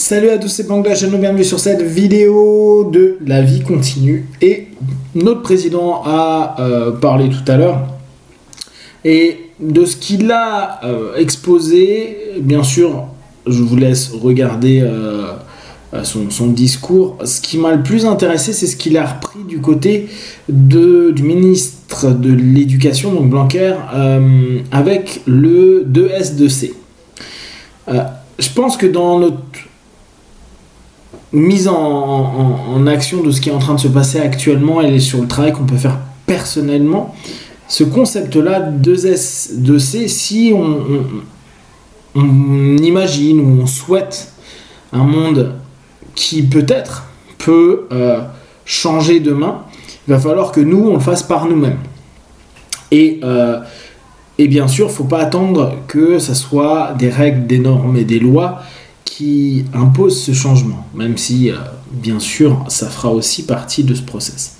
Salut à tous, c'est Bang de la chaîne, bienvenue sur cette vidéo de la vie continue. Et notre président a parlé tout à l'heure et de ce qu'il a exposé. Bien sûr, je vous laisse regarder son discours. Ce qui m'a le plus intéressé, c'est ce qu'il a repris du côté du ministre de l'Éducation, donc Blanquer, avec le 2S2C. Je pense que dans notre mise en action de ce qui est en train de se passer actuellement et sur le travail qu'on peut faire personnellement, ce concept-là, 2S, 2C, si on imagine ou on souhaite un monde qui peut-être peut changer demain, il va falloir que nous, on le fasse par nous-mêmes. Et bien sûr, il ne faut pas attendre que ça soit des règles, des normes et des lois qui impose ce changement, même si, bien sûr, ça fera aussi partie de ce process.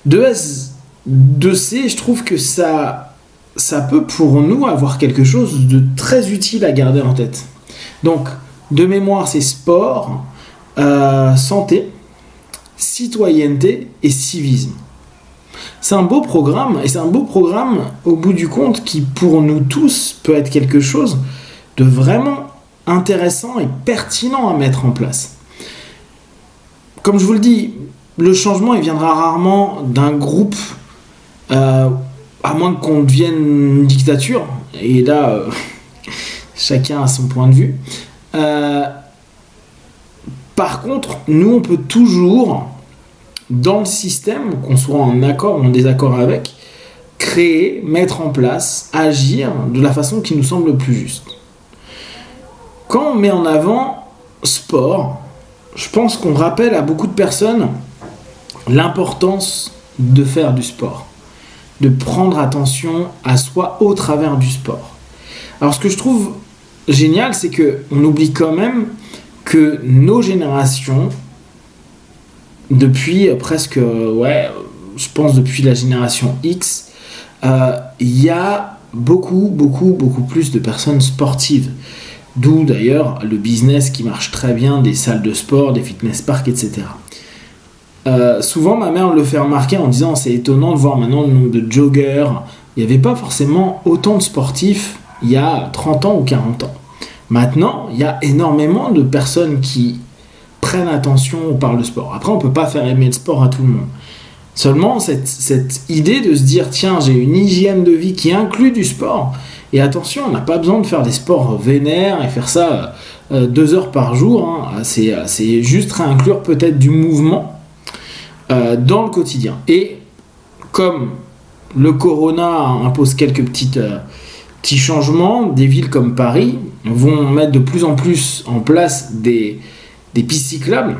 2S, 2C, je trouve que ça peut pour nous avoir quelque chose de très utile à garder en tête. Donc, de mémoire, c'est sport, santé, citoyenneté et civisme. C'est un beau programme, et c'est un beau programme, au bout du compte, qui pour nous tous peut être quelque chose de vraiment intéressant et pertinent à mettre en place. Comme je vous le dis, le changement il viendra rarement d'un groupe, à moins qu'on devienne une dictature, et là chacun a son point de vue. Par contre, nous on peut toujours, dans le système, qu'on soit en accord ou en désaccord avec, créer, mettre en place, agir de la façon qui nous semble le plus juste. Quand on met en avant sport, je pense qu'on rappelle à beaucoup de personnes l'importance de faire du sport, de prendre attention à soi au travers du sport. Alors ce que je trouve génial, c'est qu'on oublie quand même que nos générations, depuis presque, je pense depuis la génération X, il y a beaucoup plus de personnes sportives. D'où d'ailleurs le business qui marche très bien des salles de sport, des fitness parks, etc. Souvent ma mère le fait remarquer en disant c'est étonnant de voir maintenant le nombre de joggers. Il n'y avait pas forcément autant de sportifs il y a 30 ans ou 40 ans. Maintenant, il y a énormément de personnes qui prennent attention par le sport. Après, on ne peut pas faire aimer le sport à tout le monde. Seulement, cette idée de se dire tiens, j'ai une hygiène de vie qui inclut du sport. Et attention, on n'a pas besoin de faire des sports vénères et faire ça 2 heures par jour. Hein. C'est juste réinclure peut-être du mouvement dans le quotidien. Et comme le corona impose quelques petits changements, des villes comme Paris vont mettre de plus en plus en place des pistes cyclables.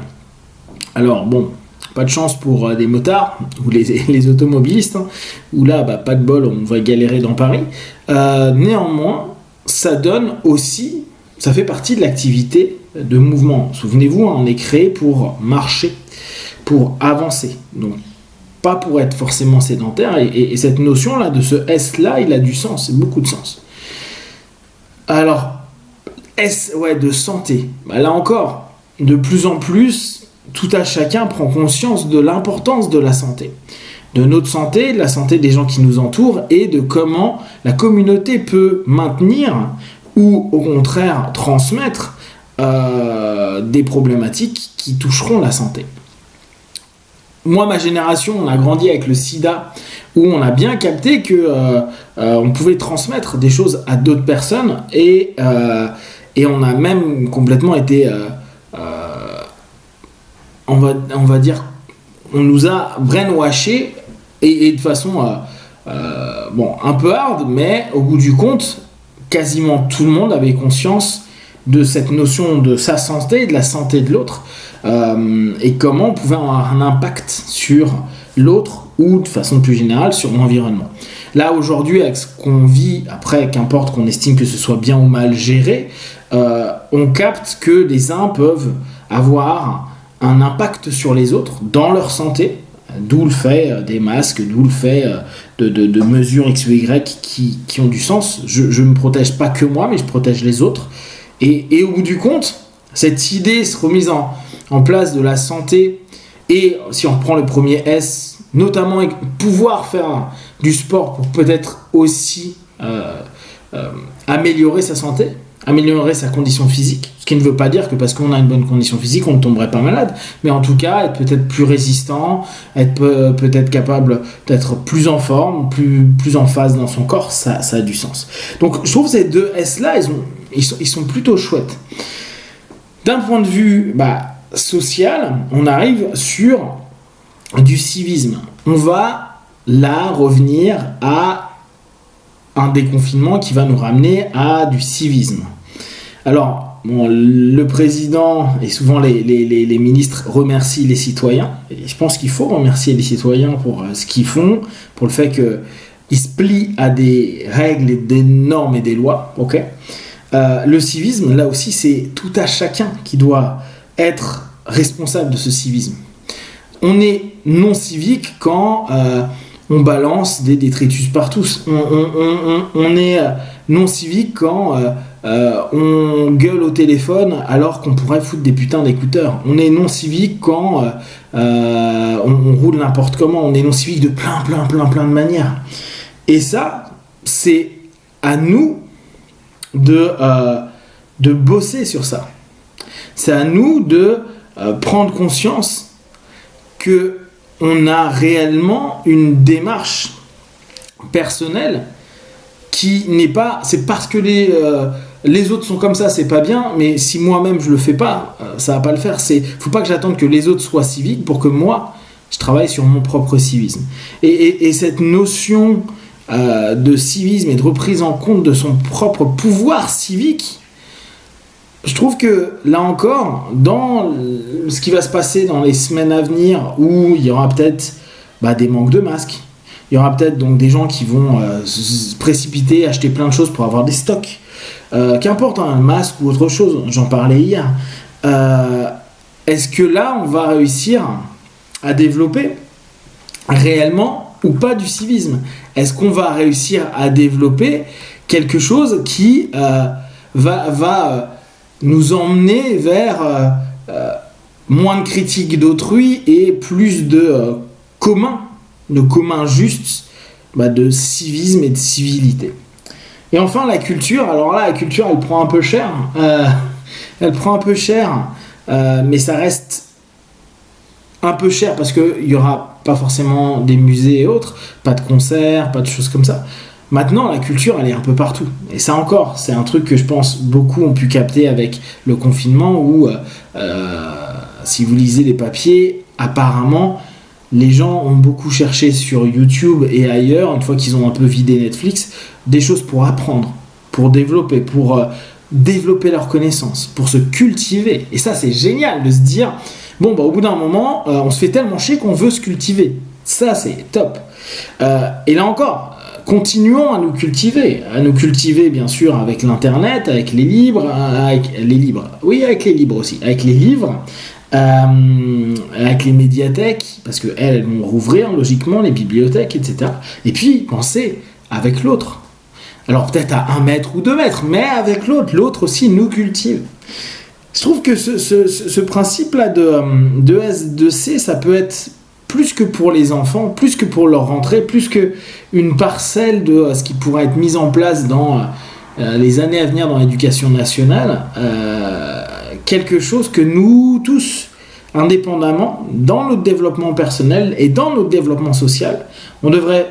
Alors bon, pas de chance pour des motards ou les automobilistes, hein, où là, pas de bol, on va galérer dans Paris. Néanmoins, ça donne aussi, ça fait partie de l'activité de mouvement. Souvenez-vous, on est créé pour marcher, pour avancer. Donc, pas pour être forcément sédentaire. Et cette notion-là, de ce S-là, il a du sens, c'est beaucoup de sens. Alors, S, de santé. Là encore, de plus en plus, tout à chacun prend conscience de l'importance de la santé, de notre santé, de la santé des gens qui nous entourent et de comment la communauté peut maintenir ou au contraire transmettre des problématiques qui toucheront la santé. Moi, ma génération, on a grandi avec le sida où on a bien capté qu'on pouvait transmettre des choses à d'autres personnes et on a même complètement été... on va dire, on nous a brainwashé et de façon un peu hard, mais au bout du compte, quasiment tout le monde avait conscience de cette notion de sa santé et de la santé de l'autre et comment on pouvait avoir un impact sur l'autre ou de façon plus générale sur l'environnement. Là aujourd'hui, avec ce qu'on vit, après qu'importe qu'on estime que ce soit bien ou mal géré, on capte que les uns peuvent avoir un impact sur les autres dans leur santé, d'où le fait des masques, d'où le fait de mesures X ou Y qui ont du sens. Je ne me protège pas que moi, mais je protège les autres. Et au bout du compte, cette idée se remise en place de la santé, et si on reprend le premier S, notamment pouvoir faire du sport pour peut-être aussi améliorer sa santé, améliorer sa condition physique, ce qui ne veut pas dire que parce qu'on a une bonne condition physique, on ne tomberait pas malade, mais en tout cas, être peut-être plus résistant, être peut-être capable d'être plus en forme, plus en phase dans son corps, ça a du sens. Donc, je trouve que ces deux S-là, ils sont plutôt chouettes. D'un point de vue social, on arrive sur du civisme. On va là revenir à un déconfinement qui va nous ramener à du civisme. Alors, le président et souvent les ministres remercient les citoyens. Et je pense qu'il faut remercier les citoyens pour ce qu'ils font, pour le fait qu'ils se plient à des règles, et des normes et des lois. Ok. Le civisme, là aussi, c'est tout à chacun qui doit être responsable de ce civisme. On est non civique quand on balance des détritus partout. On est non civique quand on gueule au téléphone alors qu'on pourrait foutre des putains d'écouteurs. On est non civique quand on roule n'importe comment. On est non civique de plein de manières. Et ça, c'est à nous de bosser sur ça. C'est à nous de prendre conscience que on a réellement une démarche personnelle qui n'est pas... C'est parce que les autres sont comme ça, c'est pas bien, mais si moi-même je le fais pas, ça va pas le faire. Faut pas que j'attende que les autres soient civiques pour que moi, je travaille sur mon propre civisme. Et cette notion de civisme et de reprise en compte de son propre pouvoir civique, je trouve que, là encore, dans ce qui va se passer dans les semaines à venir, où il y aura peut-être des manques de masques, il y aura peut-être donc des gens qui vont se précipiter, acheter plein de choses pour avoir des stocks, qu'importe, un masque ou autre chose, j'en parlais hier, est-ce que là, on va réussir à développer réellement ou pas du civisme? Est-ce qu'on va réussir à développer quelque chose qui va nous emmener vers moins de critiques d'autrui et plus de commun juste, de civisme et de civilité. Et enfin, la culture. Alors là, la culture, elle prend un peu cher. Mais ça reste un peu cher parce qu'il n'y aura pas forcément des musées et autres, pas de concerts, pas de choses comme ça. Maintenant, la culture, elle est un peu partout. Et ça encore, c'est un truc que je pense beaucoup ont pu capter avec le confinement où, si vous lisez les papiers, apparemment, les gens ont beaucoup cherché sur YouTube et ailleurs, une fois qu'ils ont un peu vidé Netflix, des choses pour apprendre, pour développer leurs connaissances, pour se cultiver. Et ça, c'est génial de se dire, au bout d'un moment, on se fait tellement chier qu'on veut se cultiver. Ça, c'est top. Et là encore, continuons à nous cultiver bien sûr avec l'internet, avec les livres, avec les livres, avec les médiathèques, parce qu'elles vont rouvrir logiquement, les bibliothèques, etc. Et puis penser avec l'autre. Alors peut-être à 1 mètre ou 2 mètres, mais avec l'autre aussi nous cultive. Je trouve que ce principe-là de S2C, ça peut être plus que pour les enfants, plus que pour leur rentrée, plus qu'une parcelle de ce qui pourrait être mis en place dans les années à venir dans l'éducation nationale, quelque chose que nous tous, indépendamment, dans notre développement personnel et dans notre développement social, on devrait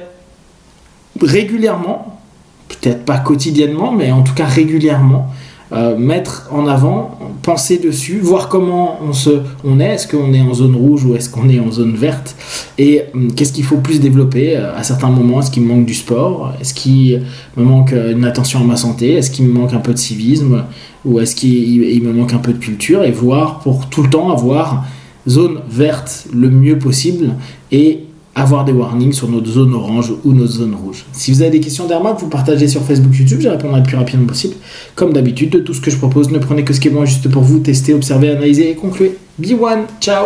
régulièrement, peut-être pas quotidiennement, mais en tout cas régulièrement, mettre en avant, penser dessus, voir comment on est, est-ce qu'on est en zone rouge ou est-ce qu'on est en zone verte, et qu'est-ce qu'il faut plus développer à certains moments. Est-ce qu'il me manque du sport, est-ce qu'il me manque une attention à ma santé, est-ce qu'il me manque un peu de civisme, ou est-ce qu'il me manque un peu de culture, et voir pour tout le temps avoir zone verte le mieux possible et avoir des warnings sur notre zone orange ou notre zone rouge. Si vous avez des questions d'Airmac, vous partagez sur Facebook, YouTube, je répondrai le plus rapidement possible. Comme d'habitude, de tout ce que je propose, ne prenez que ce qui est bon et juste pour vous, testez, observez, analysez et concluez. Be one, ciao.